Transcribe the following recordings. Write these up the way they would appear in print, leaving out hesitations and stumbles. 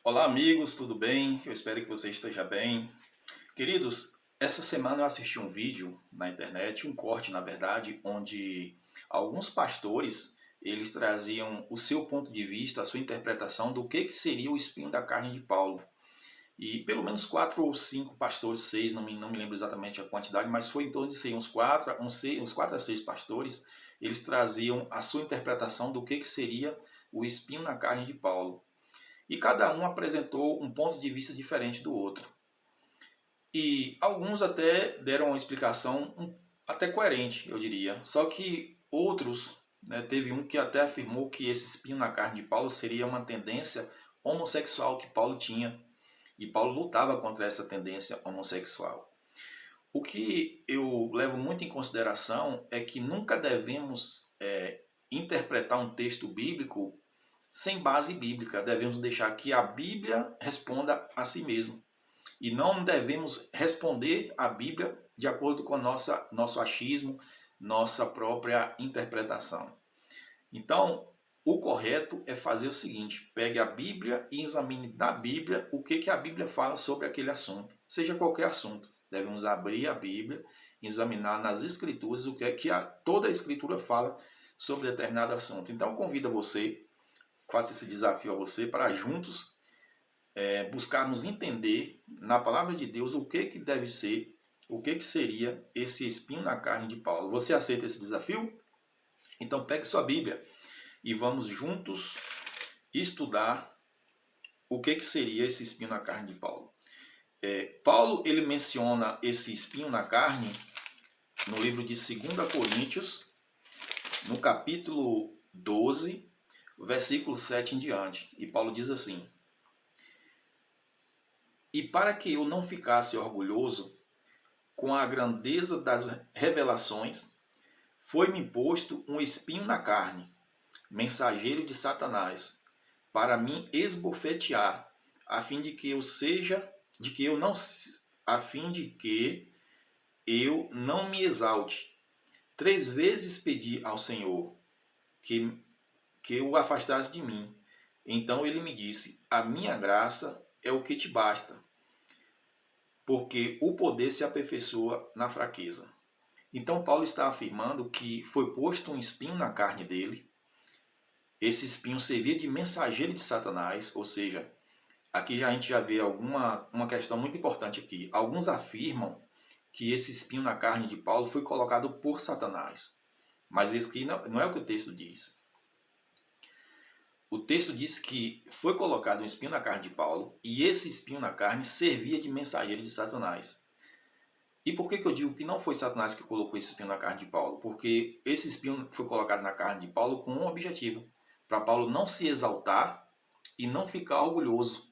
Olá, amigos, tudo bem? Eu espero que você esteja bem. Queridos, essa semana eu assisti um vídeo na internet, um corte, na verdade, onde alguns pastores, eles traziam o seu ponto de vista, a sua interpretação do que seria o espinho da carne de Paulo. E pelo menos 4 ou 5 pastores, 6, não me lembro exatamente a quantidade, mas foi em torno de ser uns 4 a 6 pastores, eles traziam a sua interpretação do que seria o espinho na carne de Paulo. E cada um apresentou um ponto de vista diferente do outro. E alguns até deram uma explicação até coerente, eu diria. Só que outros, né, teve um que até afirmou que esse espinho na carne de Paulo seria uma tendência homossexual que Paulo tinha. E Paulo lutava contra essa tendência homossexual. O que eu levo muito em consideração é que nunca devemos interpretar um texto bíblico sem base bíblica. Devemos deixar que a Bíblia responda a si mesma. E não devemos responder à Bíblia de acordo com nosso achismo, nossa própria interpretação. Então, o correto é fazer o seguinte: pegue a Bíblia e examine na Bíblia o que a Bíblia fala sobre aquele assunto. Seja qualquer assunto. Devemos abrir a Bíblia, examinar nas Escrituras o que é que toda a Escritura fala sobre determinado assunto. Então, convido você, faço esse desafio a você para juntos buscarmos entender na palavra de Deus o que deve ser, o que seria esse espinho na carne de Paulo. Você aceita esse desafio? Então pegue sua Bíblia e vamos juntos estudar o que seria esse espinho na carne de Paulo. Paulo ele menciona esse espinho na carne no livro de 2 Coríntios, no capítulo 12, versículo 7 em diante. E Paulo diz assim: E para que eu não ficasse orgulhoso com a grandeza das revelações, foi-me imposto um espinho na carne, mensageiro de Satanás, para me esbofetear, a fim de que eu seja, de que eu não, a fim de que eu não me exalte. 3 vezes pedi ao Senhor que o afastasse de mim. Então ele me disse: a minha graça é o que te basta, porque o poder se aperfeiçoa na fraqueza. Então Paulo está afirmando que foi posto um espinho na carne dele. Esse espinho servia de mensageiro de Satanás, ou seja, aqui a gente já vê uma questão muito importante aqui. Alguns afirmam que esse espinho na carne de Paulo foi colocado por Satanás, mas isso aqui não é o que o texto diz. O texto diz que foi colocado um espinho na carne de Paulo e esse espinho na carne servia de mensageiro de Satanás. E por que eu digo que não foi Satanás que colocou esse espinho na carne de Paulo? Porque esse espinho foi colocado na carne de Paulo com um objetivo: para Paulo não se exaltar e não ficar orgulhoso.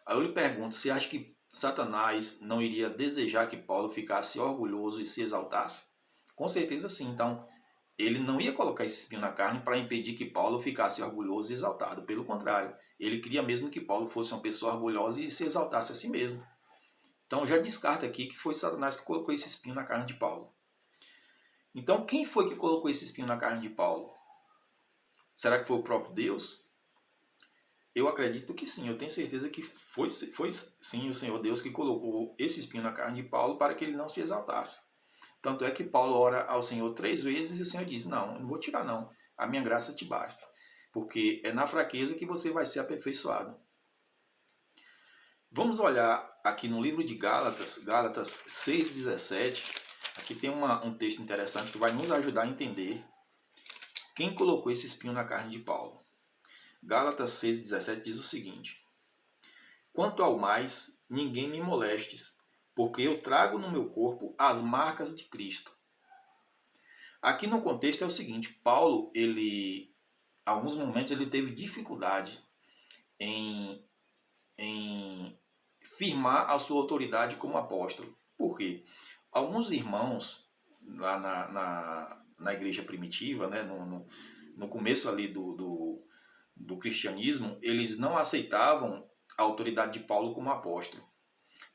Aí eu lhe pergunto, você acha que Satanás não iria desejar que Paulo ficasse orgulhoso e se exaltasse? Com certeza sim. Então, ele não ia colocar esse espinho na carne para impedir que Paulo ficasse orgulhoso e exaltado. Pelo contrário, ele queria mesmo que Paulo fosse uma pessoa orgulhosa e se exaltasse a si mesmo. Então já descarta aqui que foi Satanás que colocou esse espinho na carne de Paulo. Então quem foi que colocou esse espinho na carne de Paulo? Será que foi o próprio Deus? Eu acredito que sim, eu tenho certeza que foi sim o Senhor Deus que colocou esse espinho na carne de Paulo para que ele não se exaltasse. Tanto é que Paulo ora ao Senhor 3 vezes e o Senhor diz: não, eu não vou tirar não, a minha graça te basta. Porque é na fraqueza que você vai ser aperfeiçoado. Vamos olhar aqui no livro de Gálatas, Gálatas 6,17. Aqui tem um texto interessante que vai nos ajudar a entender quem colocou esse espinho na carne de Paulo. Gálatas 6,17 diz o seguinte: Quanto ao mais, ninguém me molestes, porque eu trago no meu corpo as marcas de Cristo. Aqui no contexto é o seguinte: Paulo, em alguns momentos, ele teve dificuldade em firmar a sua autoridade como apóstolo. Por quê? Alguns irmãos lá na igreja primitiva, né, no começo ali do cristianismo, eles não aceitavam a autoridade de Paulo como apóstolo.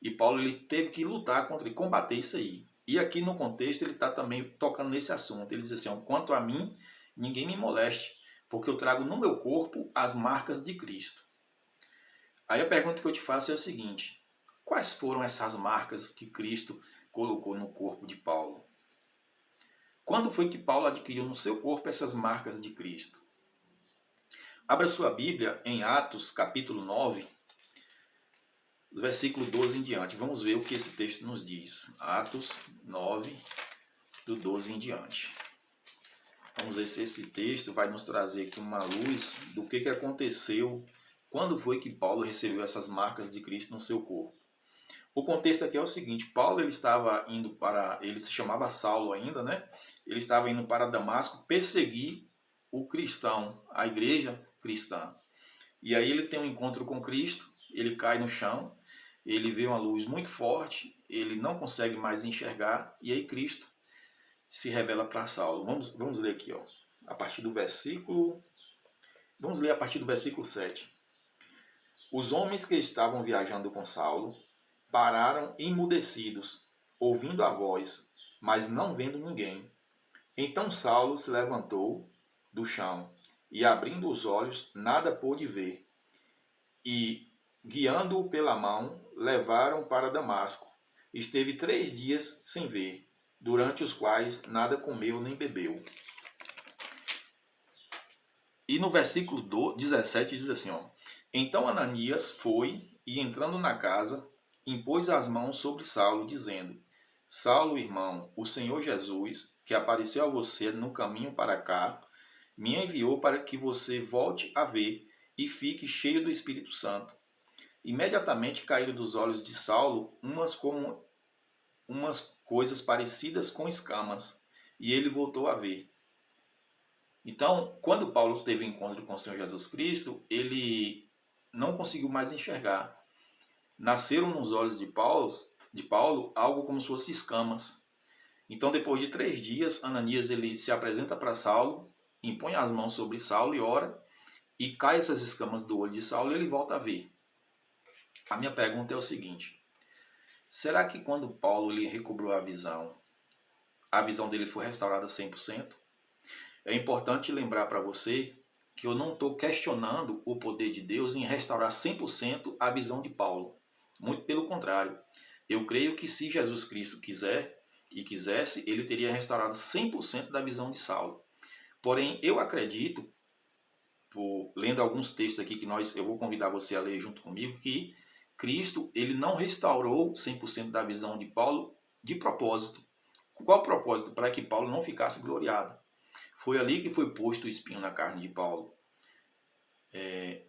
E Paulo ele teve que lutar contra e combater isso aí. E aqui no contexto ele está também tocando nesse assunto. Ele diz assim: quanto a mim, ninguém me moleste, porque eu trago no meu corpo as marcas de Cristo. Aí a pergunta que eu te faço é o seguinte: quais foram essas marcas que Cristo colocou no corpo de Paulo? Quando foi que Paulo adquiriu no seu corpo essas marcas de Cristo? Abra sua Bíblia em Atos, capítulo 9, do versículo 12 em diante. Vamos ver o que esse texto nos diz. Atos 9, do 12 em diante. Vamos ver se esse texto vai nos trazer aqui uma luz do que aconteceu, quando foi que Paulo recebeu essas marcas de Cristo no seu corpo. O contexto aqui é o seguinte: Paulo ele estava indo para, ele se chamava Saulo ainda, né? Ele estava indo para Damasco perseguir o cristão, a igreja cristã. E aí ele tem um encontro com Cristo, ele cai no chão, ele vê uma luz muito forte, ele não consegue mais enxergar, e aí Cristo se revela para Saulo. Vamos ler aqui, ó, a partir do versículo. Vamos ler a partir do versículo 7. Os homens que estavam viajando com Saulo pararam emudecidos, ouvindo a voz, mas não vendo ninguém. Então Saulo se levantou do chão e, abrindo os olhos, nada pôde ver. E, guiando-o pela mão, levaram para Damasco. Esteve 3 dias sem ver, durante os quais nada comeu nem bebeu. E no versículo 17 diz assim, ó: Então Ananias foi e, entrando na casa, impôs as mãos sobre Saulo, dizendo: Saulo, irmão, o Senhor Jesus, que apareceu a você no caminho para cá, me enviou para que você volte a ver e fique cheio do Espírito Santo. Imediatamente caíram dos olhos de Saulo umas coisas parecidas com escamas, e ele voltou a ver. Então, quando Paulo teve encontro com o Senhor Jesus Cristo, ele não conseguiu mais enxergar. Nasceram nos olhos de Paulo algo como se fosse escamas. Então, depois de 3 dias, Ananias ele se apresenta para Saulo, impõe as mãos sobre Saulo e ora, e cai essas escamas do olho de Saulo e ele volta a ver. A minha pergunta é o seguinte: será que quando Paulo lhe recobrou a visão dele foi restaurada 100%? É importante lembrar para você que eu não estou questionando o poder de Deus em restaurar 100% a visão de Paulo. Muito pelo contrário. Eu creio que se Jesus Cristo quiser e quisesse, ele teria restaurado 100% da visão de Saulo. Porém, eu acredito, lendo alguns textos aqui que eu vou convidar você a ler junto comigo, que Cristo ele não restaurou 100% da visão de Paulo de propósito. Qual o propósito? Para que Paulo não ficasse gloriado. Foi ali que foi posto o espinho na carne de Paulo.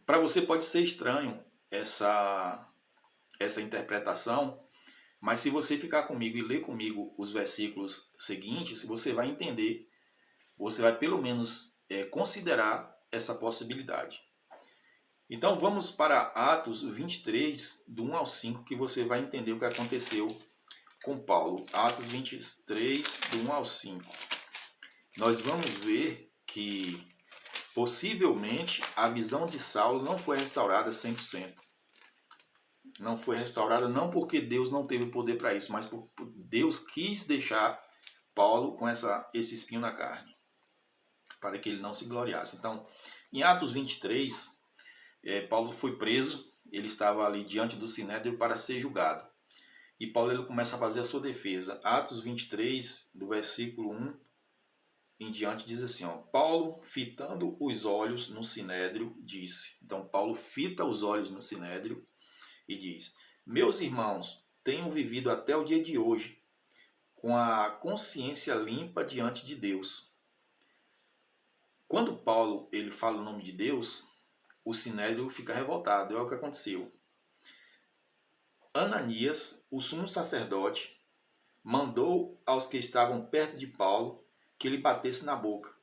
Para você pode ser estranho essa interpretação, mas se você ficar comigo e ler comigo os versículos seguintes, você vai entender, você vai pelo menos considerar essa possibilidade. Então vamos para Atos 23, do 1 ao 5, que você vai entender o que aconteceu com Paulo. Atos 23, do 1 ao 5. Nós vamos ver que possivelmente a visão de Saulo não foi restaurada 100%. Não foi restaurada não porque Deus não teve poder para isso, mas porque Deus quis deixar Paulo com esse espinho na carne, para que ele não se gloriasse. Então, em Atos 23, Paulo foi preso, ele estava ali diante do Sinédrio para ser julgado. E Paulo ele começa a fazer a sua defesa. Atos 23, do versículo 1 em diante, diz assim, ó: Paulo, fitando os olhos no Sinédrio, disse. Então, Paulo fita os olhos no Sinédrio e diz: Meus irmãos, tenho vivido até o dia de hoje com a consciência limpa diante de Deus. Quando Paulo ele fala o nome de Deus, o Sinédrio fica revoltado. É o que aconteceu. Ananias, o sumo sacerdote, mandou aos que estavam perto de Paulo que lhe batesse na boca.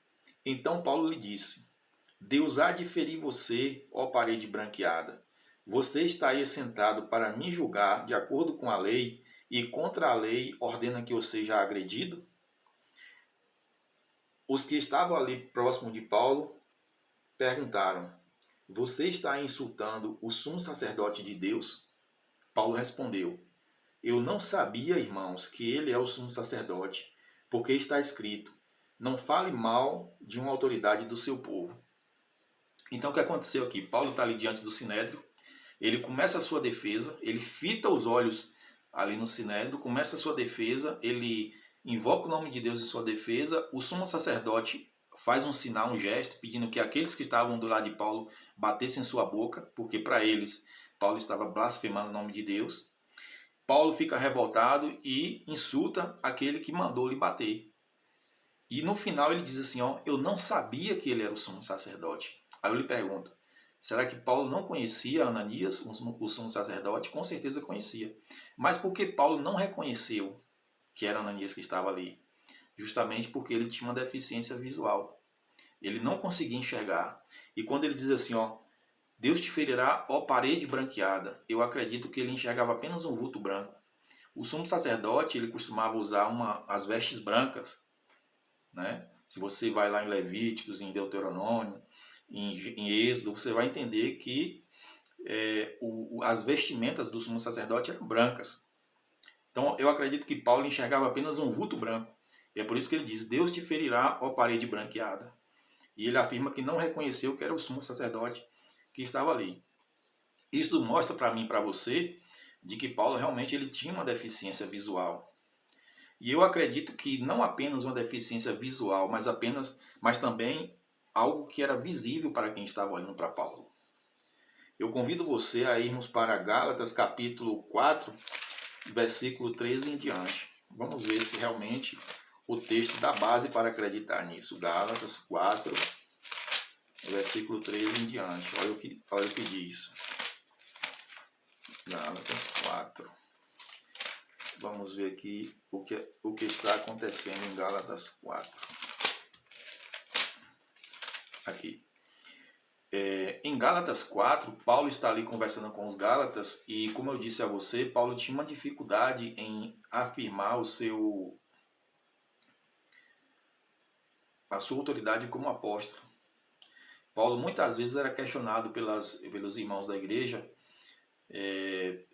Então Paulo lhe disse: Deus há de ferir você, ó parede branqueada. Você está aí sentado para me julgar de acordo com a lei e contra a lei ordena que eu seja agredido? Os que estavam ali próximo de Paulo perguntaram: Você está insultando o sumo sacerdote de Deus? Paulo respondeu: Eu não sabia, irmãos, que ele é o sumo sacerdote, porque está escrito: Não fale mal de uma autoridade do seu povo. Então o que aconteceu aqui? Paulo está ali diante do Sinédrio, Ele começa a sua defesa, ele fita os olhos ali no sinédrio, começa a sua defesa, ele invoca o nome de Deus em sua defesa, o sumo sacerdote faz um sinal, um gesto, pedindo que aqueles que estavam do lado de Paulo batessem sua boca, porque para eles Paulo estava blasfemando o nome de Deus. Paulo fica revoltado e insulta aquele que mandou lhe bater. E no final ele diz assim, ó, eu não sabia que ele era o sumo sacerdote. Aí eu lhe pergunto, será que Paulo não conhecia Ananias, o sumo sacerdote? Com certeza conhecia. Mas por que Paulo não reconheceu que era Ananias que estava ali? Justamente porque ele tinha uma deficiência visual. Ele não conseguia enxergar. E quando ele diz assim, ó, Deus te ferirá, ó parede branqueada, eu acredito que ele enxergava apenas um vulto branco. O sumo sacerdote, ele costumava usar as vestes brancas, né? Se você vai lá em Levíticos, em Deuteronômio, em Êxodo, você vai entender que as vestimentas do sumo sacerdote eram brancas. Então eu acredito que Paulo enxergava apenas um vulto branco. E é por isso que ele diz, Deus te ferirá, ó parede branqueada. E ele afirma que não reconheceu que era o sumo sacerdote que estava ali. Isso mostra para mim e para você de que Paulo realmente ele tinha uma deficiência visual. E eu acredito que não apenas uma deficiência visual, mas também algo que era visível para quem estava olhando para Paulo. Eu convido você a irmos para Gálatas capítulo 4, versículo 13 em diante. Vamos ver se realmente o texto dá base para acreditar nisso. Gálatas 4, versículo 13 em diante. Olha o que diz. Gálatas 4. Vamos ver aqui o que está acontecendo em Gálatas 4. Aqui. Em Gálatas 4, Paulo está ali conversando com os Gálatas e, como eu disse a você, Paulo tinha uma dificuldade em afirmar a sua autoridade como apóstolo. Paulo muitas vezes era questionado pelos irmãos da igreja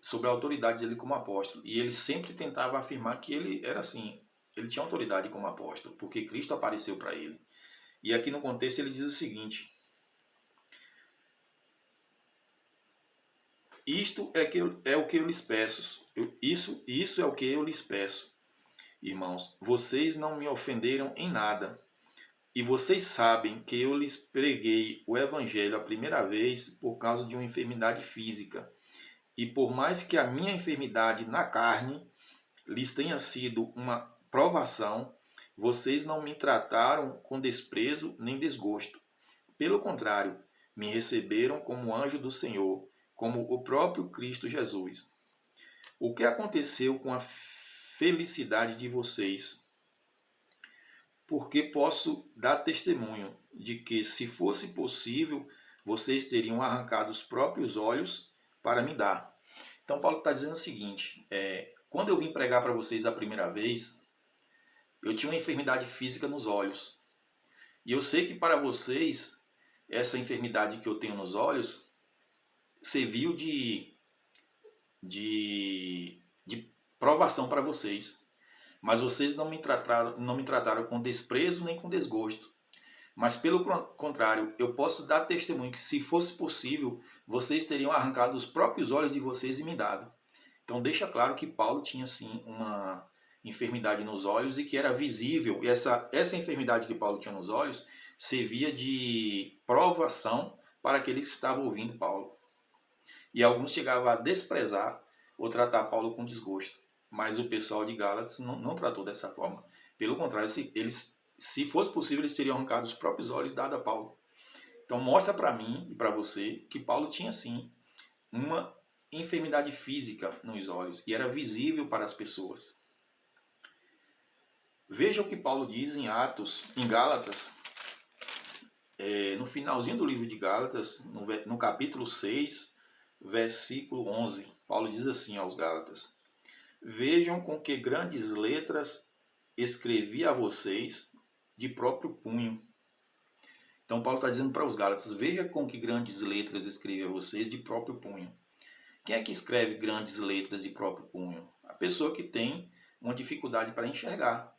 sobre a autoridade dele como apóstolo. E ele sempre tentava afirmar que ele era assim, ele tinha autoridade como apóstolo, porque Cristo apareceu para ele. E aqui no contexto ele diz o seguinte: isto é o que eu lhes peço. Isso é o que eu lhes peço, irmãos. Vocês não me ofenderam em nada. E vocês sabem que eu lhes preguei o evangelho a primeira vez por causa de uma enfermidade física. E por mais que a minha enfermidade na carne lhes tenha sido uma provação, vocês não me trataram com desprezo nem desgosto. Pelo contrário, me receberam como anjo do Senhor, como o próprio Cristo Jesus. O que aconteceu com a felicidade de vocês? Porque posso dar testemunho de que, se fosse possível, vocês teriam arrancado os próprios olhos para me dar. Então Paulo está dizendo o seguinte, quando eu vim pregar para vocês a primeira vez, eu tinha uma enfermidade física nos olhos. E eu sei que para vocês, essa enfermidade que eu tenho nos olhos serviu de provação para vocês. Mas vocês não me trataram com desprezo nem com desgosto. Mas pelo contrário, eu posso dar testemunho que, se fosse possível, vocês teriam arrancado os próprios olhos de vocês e me dado. Então deixa claro que Paulo tinha sim uma enfermidade nos olhos e que era visível. E essa enfermidade que Paulo tinha nos olhos servia de provação para aqueles que estavam ouvindo Paulo. E alguns chegavam a desprezar ou tratar Paulo com desgosto. Mas o pessoal de Gálatas não tratou dessa forma. Pelo contrário, se fosse possível, eles teriam arrancado os próprios olhos dado a Paulo. Então mostra para mim e para você que Paulo tinha sim uma enfermidade física nos olhos e era visível para as pessoas. Veja o que Paulo diz em Gálatas, no finalzinho do livro de Gálatas, no capítulo 6, versículo 11. Paulo diz assim aos Gálatas: vejam com que grandes letras escrevi a vocês de próprio punho. Então Paulo está dizendo para os Gálatas: veja com que grandes letras escrevi a vocês de próprio punho. Quem é que escreve grandes letras de próprio punho? A pessoa que tem uma dificuldade para enxergar.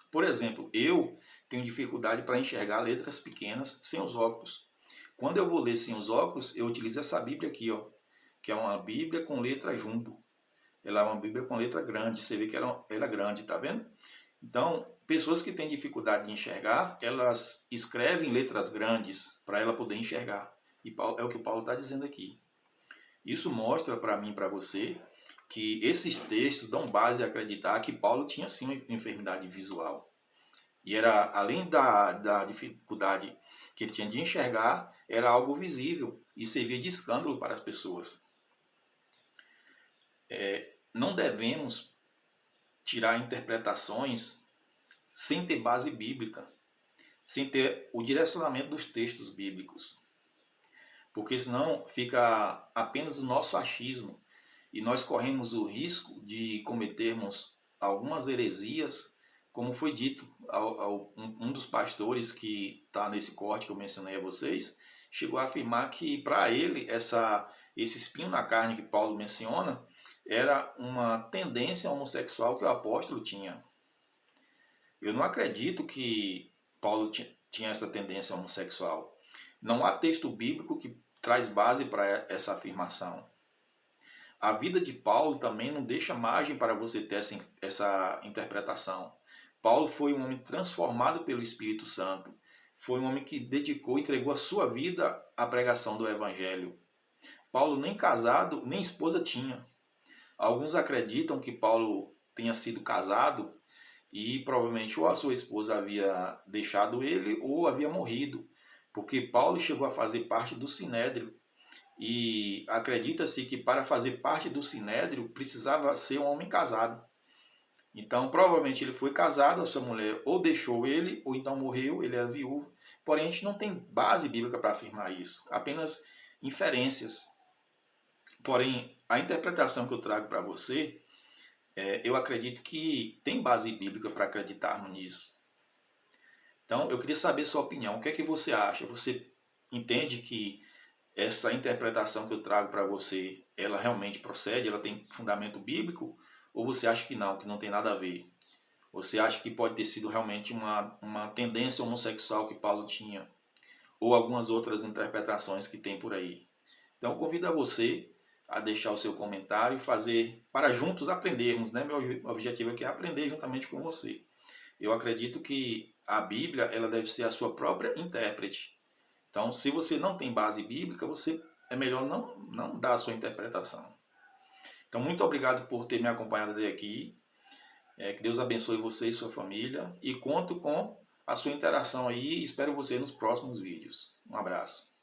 Por exemplo, eu tenho dificuldade para enxergar letras pequenas sem os óculos. Quando eu vou ler sem os óculos, eu utilizo essa Bíblia aqui, ó, que é uma Bíblia com letra jumbo. Ela é uma Bíblia com letra grande, você vê que ela é grande, tá vendo? Então, pessoas que têm dificuldade de enxergar, elas escrevem letras grandes para ela poder enxergar. E é o que o Paulo está dizendo aqui. Isso mostra para mim e para você que esses textos dão base a acreditar que Paulo tinha sim uma enfermidade visual. E era, além da dificuldade que ele tinha de enxergar, era algo visível e servia de escândalo para as pessoas. Não devemos tirar interpretações sem ter base bíblica, sem ter o direcionamento dos textos bíblicos. Porque senão fica apenas o nosso achismo e nós corremos o risco de cometermos algumas heresias, como foi dito um dos pastores que está nesse corte que eu mencionei a vocês, chegou a afirmar que para ele esse espinho na carne que Paulo menciona era uma tendência homossexual que o apóstolo tinha. Eu não acredito que Paulo tinha essa tendência homossexual. Não há texto bíblico que traz base para essa afirmação. A vida de Paulo também não deixa margem para você ter essa interpretação. Paulo foi um homem transformado pelo Espírito Santo. Foi um homem que dedicou, entregou a sua vida à pregação do Evangelho. Paulo nem casado, nem esposa tinha. Alguns acreditam que Paulo tenha sido casado e provavelmente ou a sua esposa havia deixado ele ou havia morrido, porque Paulo chegou a fazer parte do Sinédrio e acredita-se que para fazer parte do Sinédrio precisava ser um homem casado. Então provavelmente ele foi casado, a sua mulher ou deixou ele ou então morreu, ele era viúvo. Porém a gente não tem base bíblica para afirmar isso, apenas inferências. Porém a interpretação que eu trago para você, eu acredito que tem base bíblica para acreditarmos nisso. Então, eu queria saber sua opinião. O que é que você acha? Você entende que essa interpretação que eu trago para você, ela realmente procede? Ela tem fundamento bíblico? Ou você acha que não tem nada a ver? Você acha que pode ter sido realmente uma tendência homossexual que Paulo tinha? Ou algumas outras interpretações que tem por aí? Então, eu convido a você a deixar o seu comentário e fazer para juntos aprendermos, né? Meu objetivo aqui é aprender juntamente com você. Eu acredito que a Bíblia ela deve ser a sua própria intérprete. Então, se você não tem base bíblica, é melhor não dar a sua interpretação. Então, muito obrigado por ter me acompanhado até aqui. Que Deus abençoe você e sua família. E conto com a sua interação aí e espero você nos próximos vídeos. Um abraço.